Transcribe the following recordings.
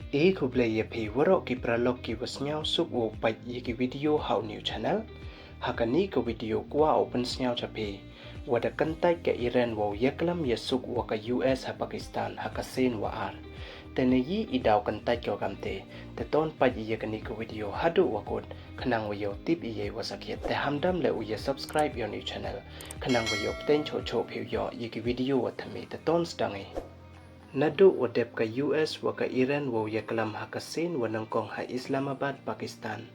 kublai ye phi warok ki pralok ki wasnyau suk wo pai ye ki video how new channel hakani ko video kwa open snyau chapi wada Kyntait ke Iran wo iaklam ye suk wo ka US ha Pakistan hakasen wa ar tene yi idaw Kyntait ko kamte te ton pai ye kani ko video hadu wakot khanang wo yo tip ye wasakhet te hamdam le u ye subscribe your new channel khanang wo yo ten cho cho phi yo ye ki video wa thame te ton stangi Nadu wadep ka US wa ka Iran wo iaklam hakasin wanangkong ha Islamabad Pakistan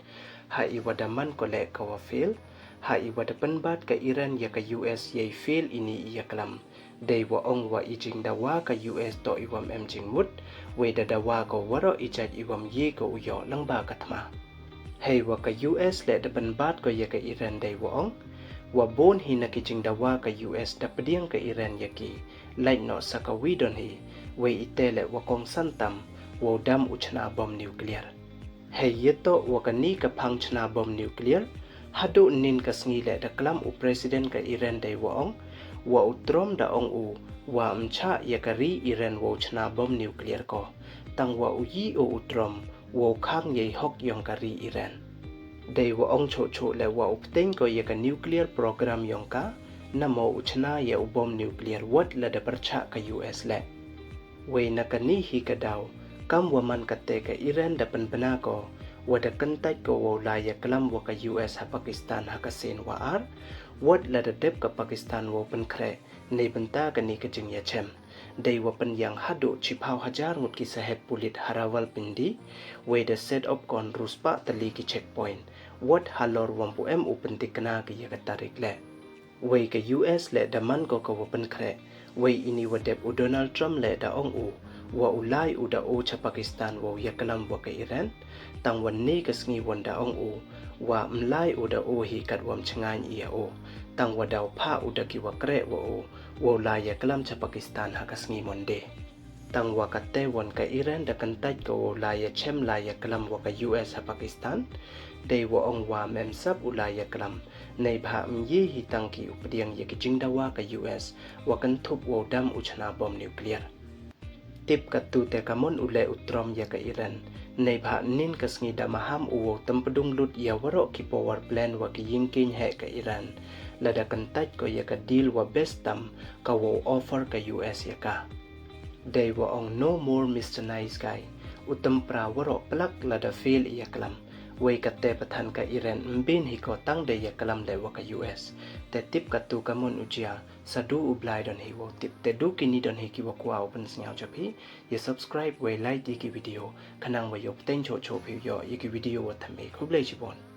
ha iwadaman ko le ka wafil ha iwadapanbat ka Iran ya ka US ye fail ini iaklam dei wa ong wa ijing dawa ka US to iwam emjing mut we da dawa ko waro ijaj iwam ye ko uyo lang ba katma hey wa ka US le dapanbat ko ya ka Iran dei wa ong wa bon hina kijing dawa ka US da pediang ka Iran yaki lain no sakawi don hi we itele wa kong santam wa dam uchna bom nuclear hey yeto wa kani ka phang chna bom nuclear hadu nin ka sngi le da klam u president ka Iran dei wa ong wa utrom da ong u wa mcha yakari Iran wa chna bom nuclear ko tang wa u yi o utrom wa khang ye hok yong kari Iran dei wa ong cho cho le wa upteng ko ye ka nuclear program yong ka namo uchna ye u bom nuclear wat la da percha ka US le we nakani hi ka daw kam waman kate ka Iran da panbana ko wada Kyntait ko wo la iaklam wa ka US ha Pakistan ha kasen wa ar wat la da dep ka Pakistan wo pen khre nei banta ka ni ka jing ya chem dei wa pen yang hadu chipau hajar ngut ki saheb pulit harawal pindi we da set up kon ruspa tali ki checkpoint wat halor wampu em upen tikna ki ya ka tarik le we ka US le da man ko ko pen khre we ini wadep u Donald Trump le da ong u wa ulai u da o cha Pakistan wo iaklam wa ka Iran tang wan ni ka sngi wan da ong u wa mlai u da o hi kat wam chngai ia o tang wa daw pha u da ki wa kre wo la iaklam cha Pakistan ha ka sngi monde tang wa ka te wan ka Iran da Kyntait ko wo la ya chem la iaklam wa ka US ha Pakistan dei wa ong wa mem sab u la iaklam nei bha yi hi tang ki updiang ye ki jingdawa ka US wa kan thup wo dam uchna bom nuclear tip ka tu te kamon ule utrom ya ka Iran nei bha nin ka sngi da maham u tampedung lut ya waro ki power plant wa ki yingkin he ka Iran la da Kyntait ko ya ka deal wa best tam ka wo offer ka US ya ka dei wa ong no more Mr. Nice Guy utam pra waro plak la da fail iaklam we kate pathan ka Iran mbin hi ko tang de iaklam le wa ka US te tip ka tu kamon ujia sadu ublai don hi wo tip te du kini don hi ki wa kwa open snyau chapi ye subscribe we like di ki video khanang wa yok ten cho cho phi yo ye ki video wa thame khublai chibon